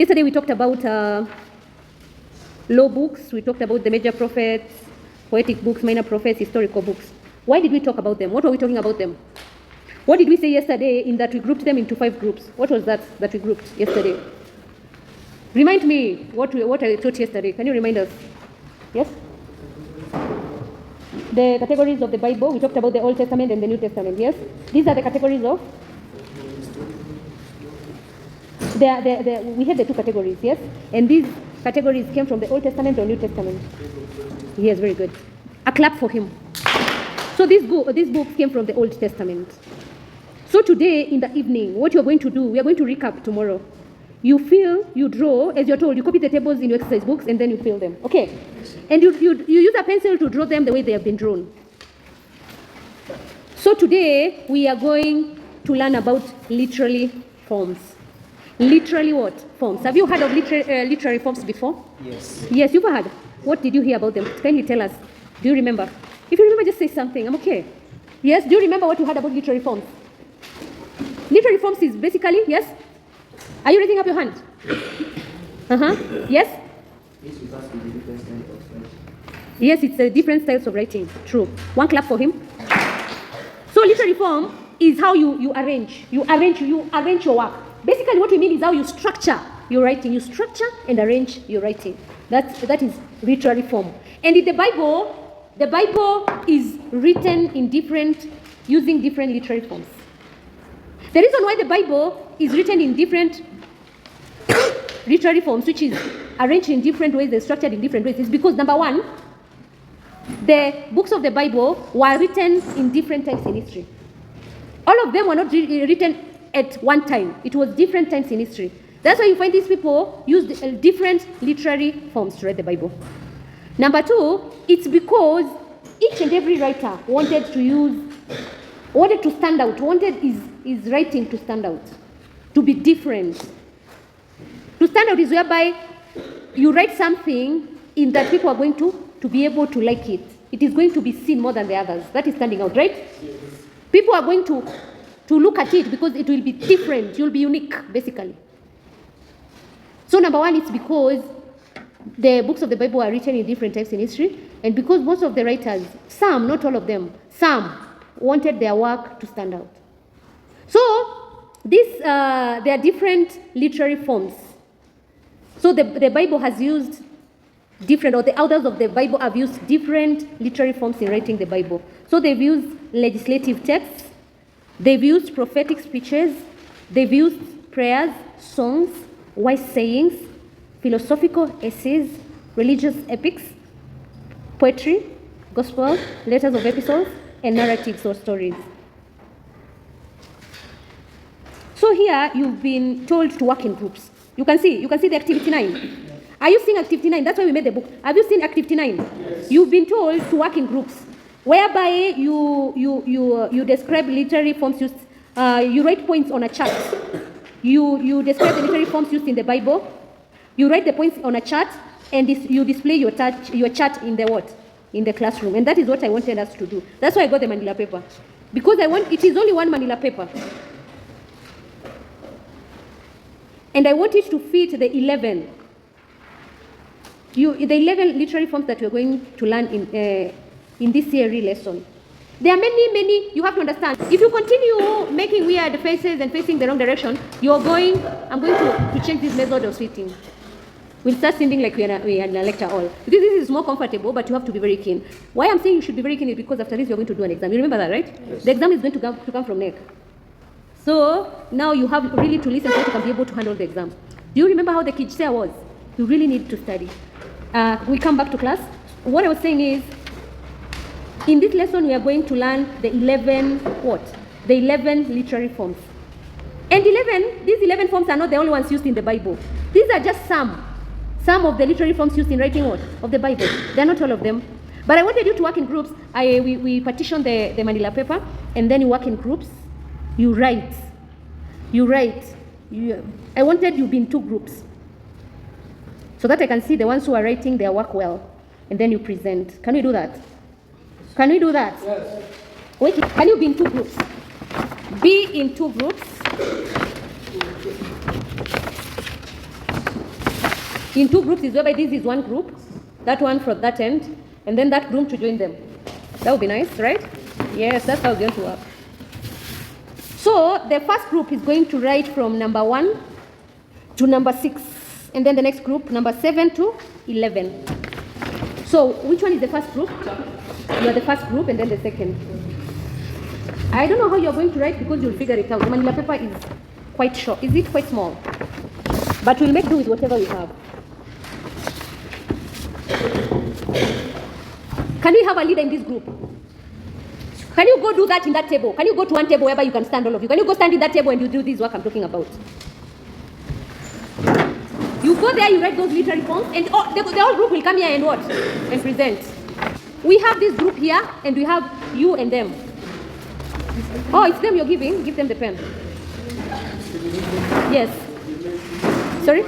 Yesterday we talked about law books, we talked about the major prophets, poetic books, minor prophets, historical books. Why did we talk about them? What were we talking about them? What did we say yesterday in that we grouped them into 5 groups? What was that we grouped yesterday? Remind me what I taught yesterday. Can you remind us? Yes? The categories of the Bible. We talked about the Old Testament and the New Testament. Yes? These are the categories of? We had the 2 categories, yes? And these categories came from the Old Testament or New Testament? Yes, very good. A clap for him. So these books came from the Old Testament. So today in the evening, what you're going to do, we are going to recap tomorrow. You fill, you draw, as you're told, you copy the tables in your exercise books and then you fill them. Okay? And you use a pencil to draw them the way they have been drawn. So today we are going to learn about literary forms. Literally what? Forms. Have you heard of literary forms before? Yes. Yes, you've heard. What did you hear about them? Can you tell us? Do you remember? If you remember, just say something. I'm okay. Yes? Do you remember what you heard about literary forms? Literary forms is basically, yes? Are you raising up your hand? Yes? Yes, it's a different styles of writing. True. One clap for him. So literary form is how you arrange. You arrange your work. Basically what we mean is how you structure your writing. You structure and arrange your writing. That is literary form. And in the Bible is written in using different literary forms. The reason why the Bible is written in different literary forms, which is arranged in different ways and structured in different ways, is because number one, the books of the Bible were written in different times in history. All of them were not written at one time. It was different times in history. That's why you find these people use different literary forms to write the Bible. Number two, it's because each and every writer wanted to stand out, wanted his writing to stand out, to be different. To stand out is whereby you write something in that people are going to be able to like it. It is going to be seen more than the others. That is standing out, right? Yes. People are going to look at it because it will be different. You'll be unique, basically. So number one, it's because the books of the Bible are written in different times in history, and because most of the writers, some, not all of them, some wanted their work to stand out. So there are different literary forms. So the Bible has used different, or the authors of the Bible have used different literary forms in writing the Bible. So they've used legislative texts, they've used prophetic speeches, they've used prayers, songs, wise sayings, philosophical essays, religious epics, poetry, gospel, letters of epistles, and narratives or stories. So here you've been told to work in groups. You can see the activity 9. Are you seeing activity 9? That's why we made the book. Have you seen activity 9? Yes. You've been told to work in groups, whereby you describe literary forms used. You write points on a chart. You describe the literary forms used in the Bible. You write the points on a chart, and you display your chart in the what? In the classroom. And that is what I wanted us to do. That's why I got the manila paper, because it is only one manila paper. And I want it to fit the 11. The 11 literary forms that we're going to learn in this C.R.E lesson. There are many, you have to understand. If you continue making weird faces and facing the wrong direction, I'm going to change this method of sitting. We'll start sitting like we are in a lecture hall. Because this is more comfortable, but you have to be very keen. Why I'm saying you should be very keen is because after this you're going to do an exam. You remember that, right? Yes. The exam is going to come from NEC. So now you have really to listen so that you can be able to handle the exam. Do you remember how the K.C.S.E was? You really need to study. We come back to class. What I was saying is, in this lesson we are going to learn the 11 literary forms. And these 11 forms are not the only ones used in the Bible. These are just some of the literary forms used in writing of the Bible. They're not all of them. But I wanted you to work in groups. We partitioned the manila paper, and then you work in groups. You write. I wanted you to be in 2 groups, so that I can see the ones who are writing their work well, and then you present. Can we do that? Can we do that? Yes. Wait, can you be in 2 groups? Be in 2 groups. in two groups is whereby this is one group, that one from that end, and then that group to join them. That would be nice, right? Yes, that's how it's going to work. So the first group is going to write from number 1 to number 6, and then the next group, number 7 to 11. So which one is the first group? You are the first group, and then the second. I don't know how you're going to write because you'll figure it out. The manila paper is quite short. Is it quite small? But we'll make do with whatever we have. Can we have a leader in this group? Can you go do that in that table? Can you go to one table whereby you can stand all of you? Can you go stand in that table and you do this work I'm talking about? You go there, you write those literary forms, and the whole group will come here and what? And present. We have this group here, and we have you and them. Oh, it's them you're giving? Give them the pen. Yes. Sorry?